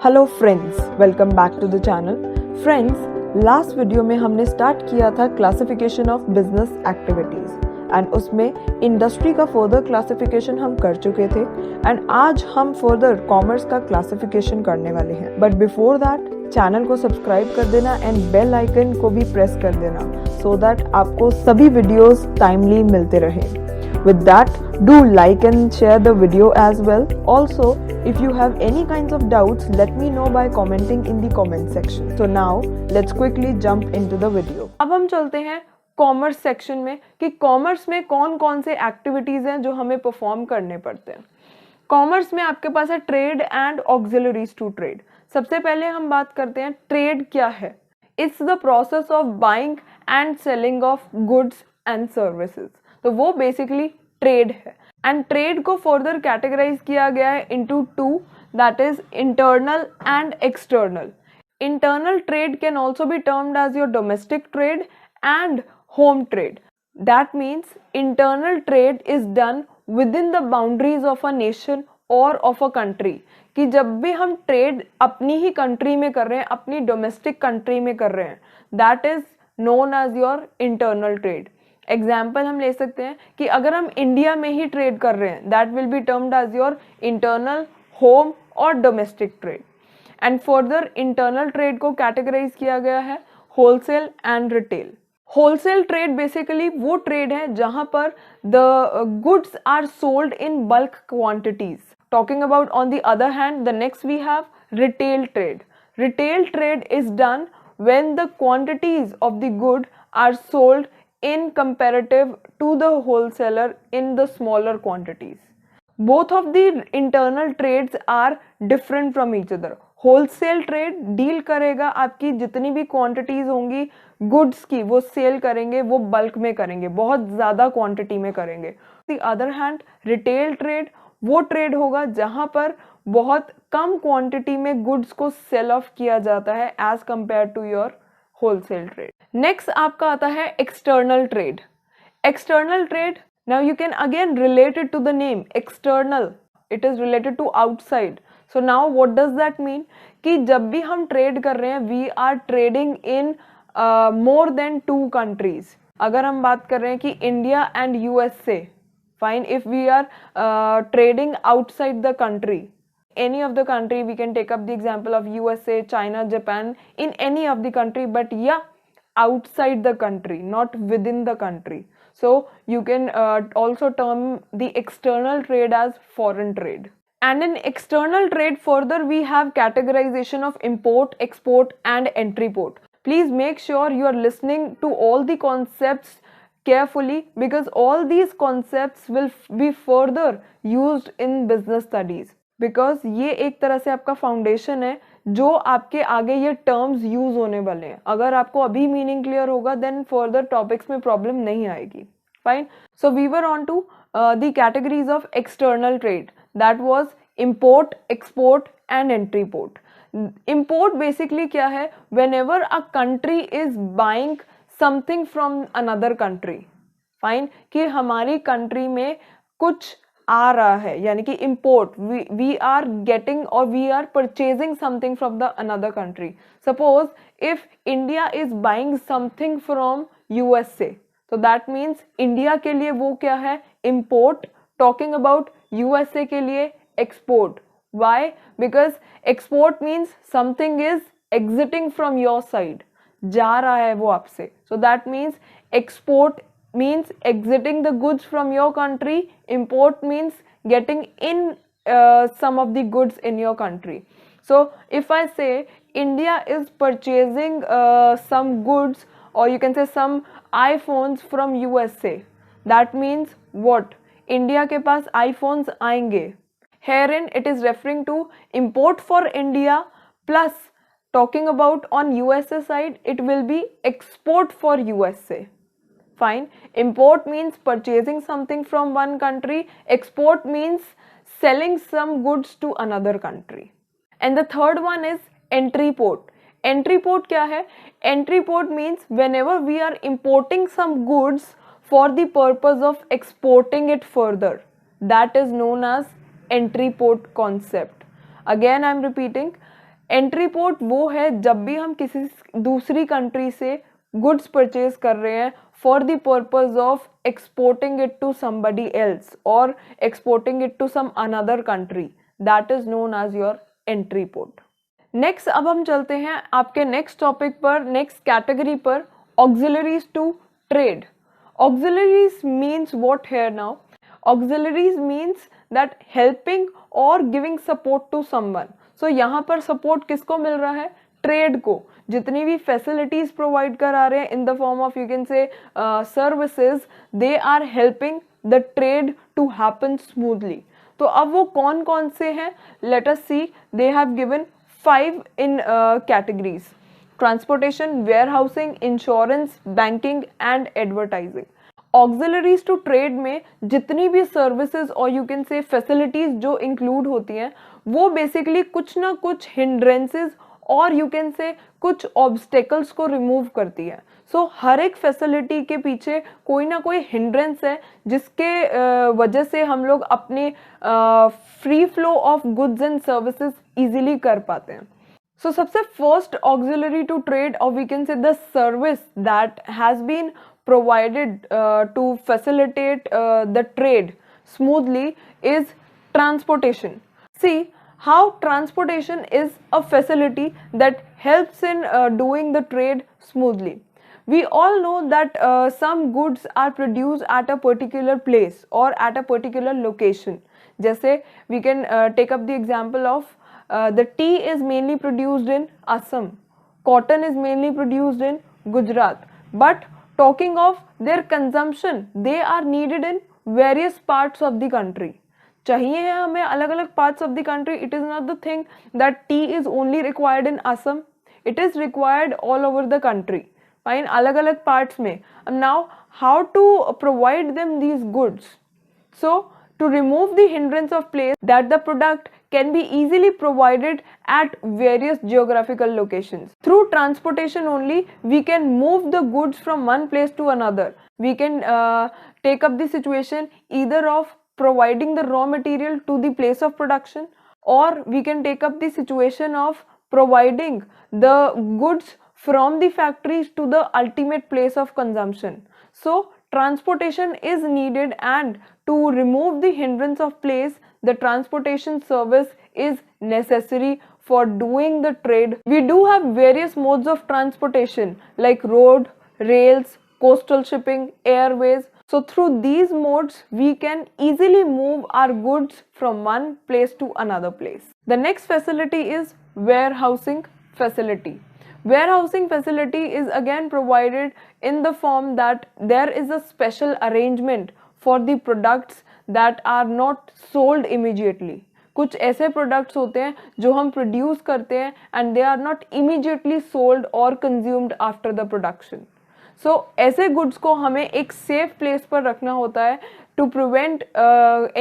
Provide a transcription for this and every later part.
Hello friends, welcome back to the channel. Friends, last video में हमने start किया था classification of business activities and उसमें industry का फर्दर क्लासिफिकेशन हम कर चुके थे एंड आज हम फर्दर कॉमर्स का क्लासिफिकेशन करने वाले हैं। बट बिफोर दैट चैनल को सब्सक्राइब कर देना एंड बेल आइकन को भी प्रेस कर देना सो दैट आपको सभी वीडियोस टाइमली मिलते रहें। With that, do like and share the video as well. Also, if you have any kinds of doubts, let me know by commenting in the comment section. So now, let's quickly jump into the video. अब हम चलते हैं commerce section में कि commerce में कौन कौन से एक्टिविटीज हैं जो हमें परफॉर्म करने पड़ते हैं। कॉमर्स में आपके पास है trade and auxiliaries to trade. सबसे पहले हम बात करते हैं ट्रेड क्या है। It's the process of buying and selling of goods and services. तो वो बेसिकली ट्रेड है एंड ट्रेड को फर्दर कैटेगराइज किया गया है into two, that is internal and external. Internal trade can also be termed as your domestic trade and home trade. That means internal trade is done with in the boundaries of a nation और of a country, कि जब भी हम trade अपनी ही country में कर रहे हैं, अपनी डोमेस्टिक कंट्री में कर रहे हैं, that is known as your internal trade. Example हम ले सकते हैं कि अगर हम इंडिया में ही ट्रेड कर रहे हैं, that will be termed as your internal, home और domestic trade. And further internal trade को कैटेगराइज किया गया है wholesale and retail. Wholesale trade basically वो ट्रेड है जहां पर the goods are sold in bulk quantities. Talking about on the other hand, the next we have retail trade. Retail trade is done when the quantities of the good are sold in comparative to the wholesaler in the smaller quantities. Both of the internal trades are different from each other. Wholesale trade deal करेगा आपकी जितनी भी quantities होंगी goods की, वो cell करेंगे, वो bulk में करेंगे, बहुत ज़्यादा क्वांटिटी में करेंगे। The other hand retail trade वो ट्रेड होगा जहां पर बहुत कम क्वांटिटी में गुड्स को सेल ऑफ किया जाता है as compare to your wholesale trade. Next आपका आता है external trade. External trade, now you can again relate it to the name external, it is related to outside. So now what does that mean कि जब भी हम trade कर रहे हैं, we are trading in more than two countries. अगर हम बात कर रहे हैं कि India and USA, fine. If we are trading outside the country, any of the country, we can take up the example of USA, China, Japan, in any of the country, but yeah, outside the country, not within the country. So you can also term the external trade as foreign trade. And in external trade, further we have categorization of import, export and entry port. Please make sure you are listening to all the concepts carefully, because all these concepts will be further used in business studies, because ये एक तरह से आपका foundation है जो आपके आगे ये टर्म्स यूज होने वाले हैं। अगर आपको अभी मीनिंग क्लियर होगा देन फर्दर टॉपिक्स में प्रॉब्लम नहीं आएगी। Fine, so we were on to the categories of external trade, that was import, export and entry port. Import basically क्या है, whenever a country is buying something from another country. Fine, कि हमारी country में कुछ आ रहा है, यानी कि इम्पोर्ट, वी आर गेटिंग और we are purchasing something from the another country. Suppose if India is buying something from USA, तो दैट मीन्स इंडिया के लिए वो क्या है, इम्पोर्ट। टॉकिंग अबाउट यूएसए के लिए export. Why? Because export means something is exiting from your side, जा रहा है वो आपसे। So that means export means exiting the goods from your country, import means getting in some of the goods in your country. So if I say India is purchasing some goods, or you can say some iPhones from USA, that means what? India के पास iPhones आएंगे। Herein it is referring to import for India, plus talking about on USA side it will be export for USA. Fine. Import means purchasing something from one country. Export means selling some goods to another country. And the third one is entry port. Entry port क्या है? Entry port means whenever we are importing some goods for the purpose of exporting it further, that is known as entry port concept. Again I am repeating, entry port वो है जब भी हम किसी दूसरी country से गुड्स परचेज कर रहे हैं for the purpose of exporting it to somebody else और exporting it to some another country, that is known as your entry port. Next अब हम चलते हैं आपके नेक्स्ट टॉपिक पर, नेक्स्ट कैटेगरी पर, auxiliaries to trade. Auxiliaries means what here now? Auxiliaries means that helping और giving support to someone. So यहाँ पर सपोर्ट किसको मिल रहा है? ट्रेड को। जितनी भी फैसिलिटीज प्रोवाइड करा रहे हैं in the form of you can say services, they are helping the trade to happen smoothly. तो अब वो कौन कौन से हैं? Let us see, they have given 5 in categories: transportation, warehousing, insurance, banking and advertising. Auxiliaries to trade में जितनी भी services और you can say facilities जो include होती हैं वो basically कुछ ना कुछ hindrances और you can say कुछ obstacles को remove करती है। So हर एक facility के पीछे कोई ना कोई hindrance है जिसके वजह से हम लोग अपने free flow of goods and services easily कर पाते हैं। So सबसे first auxiliary to trade or we can say the service that has been provided to facilitate the trade smoothly is transportation. See how transportation is a facility that helps in doing the trade smoothly. We all know that some goods are produced at a particular place or at a particular location. जैसे we can take up the example of the tea is mainly produced in Assam, cotton is mainly produced in Gujarat, but talking of their consumption, they are needed in various parts of the country. चाहिए है हमें अलग अलग parts of the country. It is not the thing that tea is only required in Assam. It is required all over the country. Fine, अलग अलग parts में. Now, how to provide them these goods? So, to remove the hindrance of place that the product can be easily provided at various geographical locations. Through transportation only, we can move the goods from one place to another. We can take up the situation either of providing the raw material to the place of production, or we can take up the situation of providing the goods from the factories to the ultimate place of consumption. So, transportation is needed, and to remove the hindrance of place, the transportation service is necessary for doing the trade. We do have various modes of transportation like road, rails, coastal shipping, airways. So through these modes, we can easily move our goods from one place to another place. The next facility is warehousing facility. Warehousing facility is again provided in the form that there is a special arrangement for the products that are not sold immediately. कुछ ऐसे products होते हैं जो हम produce करते हैं and they are not immediately sold or consumed after the production. So ऐसे goods को हमें एक safe place पर रखना होता है to prevent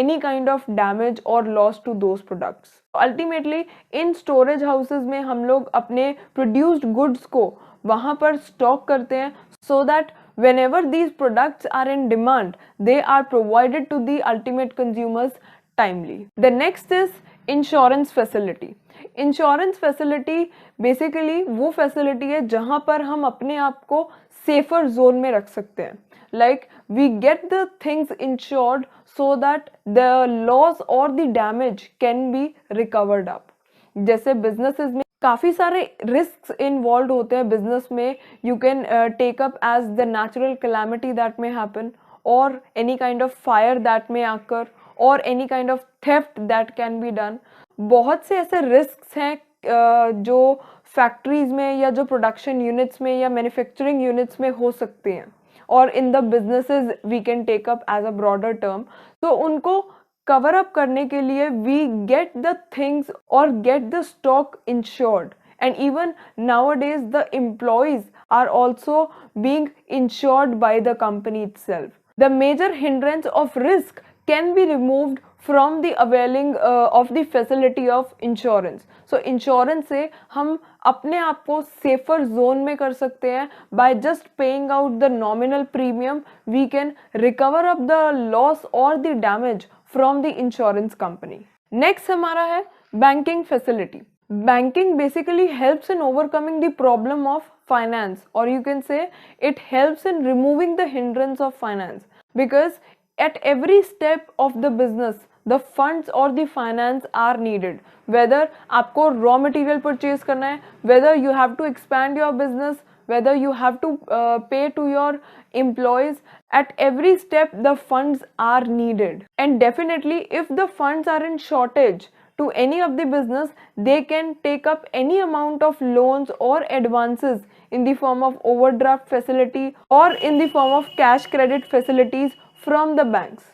any kind of damage or loss to those products. Ultimately in storage houses में हम लोग अपने produced goods को वहाँ पर stock करते हैं so that whenever these products are in demand, they are provided to the ultimate consumers timely. The next is insurance facility. Insurance facility basically वो facility है जहाँ पर हम अपने आप को safer zone में रख सकते हैं. Like we get the things insured so that the loss or the damage can be recovered up. जैसे businesses में काफ़ी सारे risks involved होते हैं business में. You can take up as the natural calamity that may happen, or any kind of fire that may occur, or any kind of theft that can be done. बहुत से ऐसे risks हैं जो factories में या जो production units में या manufacturing units में हो सकते हैं, और in the businesses we can take up as a broader term. तो उनको cover up करने के लिए we get the things or get the stock insured, and even nowadays the employees are also being insured by the company itself. The major hindrance of risk can be removed from the availing of the facility of insurance. So insurance से हम अपने आप को safer zone में कर सकते हैं. By just paying out the nominal premium, we can recover up the loss or the damage from the insurance company. Next हमारा है banking facility. Banking basically helps in overcoming the problem of finance, or you can say it helps in removing the hindrance of finance, because at every step of the business the funds or the finance are needed. Whether आपको raw material purchase करना है, whether you have to expand your business, whether you have to pay to your employees, at every step the funds are needed. And definitely if the funds are in shortage to any of the business, they can take up any amount of loans or advances in the form of overdraft facility or in the form of cash credit facilities from the banks.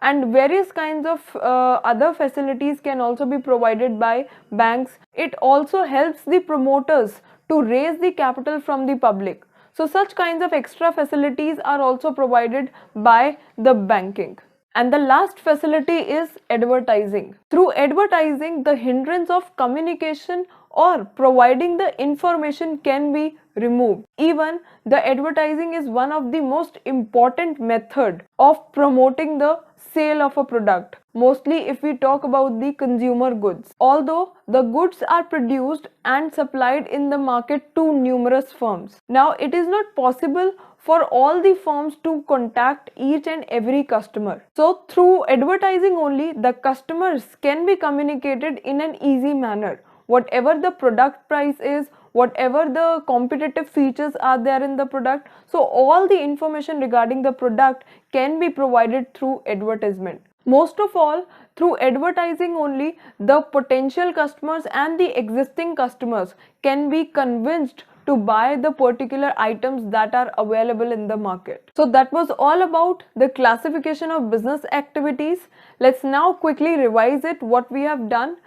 And various kinds of other facilities can also be provided by banks. It also helps the promoters to raise the capital from the public. So such kinds of extra facilities are also provided by the banking. And the last facility is advertising. Through advertising, the hindrance of communication or providing the information can be removed. Even the advertising is one of the most important method of promoting the sale of a product, mostly if we talk about the consumer goods. Although the goods are produced and supplied in the market to numerous firms. Now it is not possible for all the firms to contact each and every customer. So through advertising only, the customers can be communicated in an easy manner. Whatever the product price is, whatever the competitive features are there in the product, so all the information regarding the product can be provided through advertisement. Most of all, through advertising only, the potential customers and the existing customers can be convinced to buy the particular items that are available in the market. So that was all about the classification of business activities. Let's now quickly revise it, what we have done.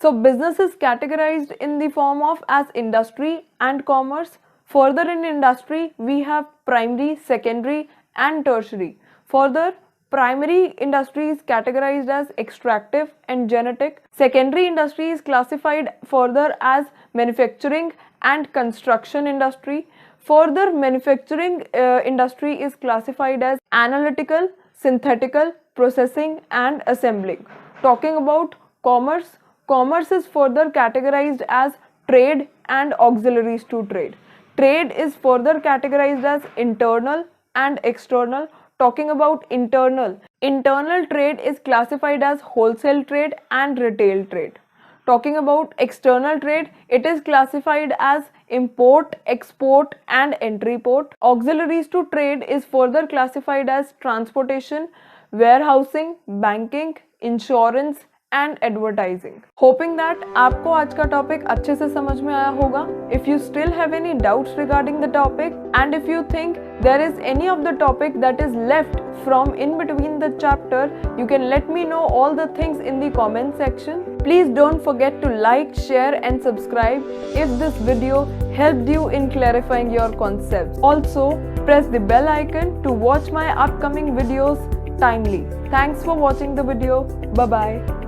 So business is categorized in the form of as industry and commerce. Further in industry, we have primary, secondary and tertiary. Further, primary industry is categorized as extractive and genetic. Secondary industry is classified further as manufacturing and construction industry. Further, manufacturing industry is classified as analytical, synthetical, processing and assembling. Talking about commerce, commerce is further categorized as trade and auxiliaries to trade. Trade is further categorized as internal and external. Talking about internal, internal trade is classified as wholesale trade and retail trade. Talking about external trade, it is classified as import, export and entry port. Auxiliaries to trade is further classified as transportation, warehousing, banking, insurance and advertising. Hoping that आपको आज का topic अच्छे से समझ में आया होगा. If you still have any doubts regarding the topic and if you think there is any of the topic that is left from in between the chapter, you can let me know all the things in the comment section. Please don't forget to like, share and subscribe if this video helped you in clarifying your concepts. Also, press the bell icon to watch my upcoming videos timely. Thanks for watching the video. Bye bye.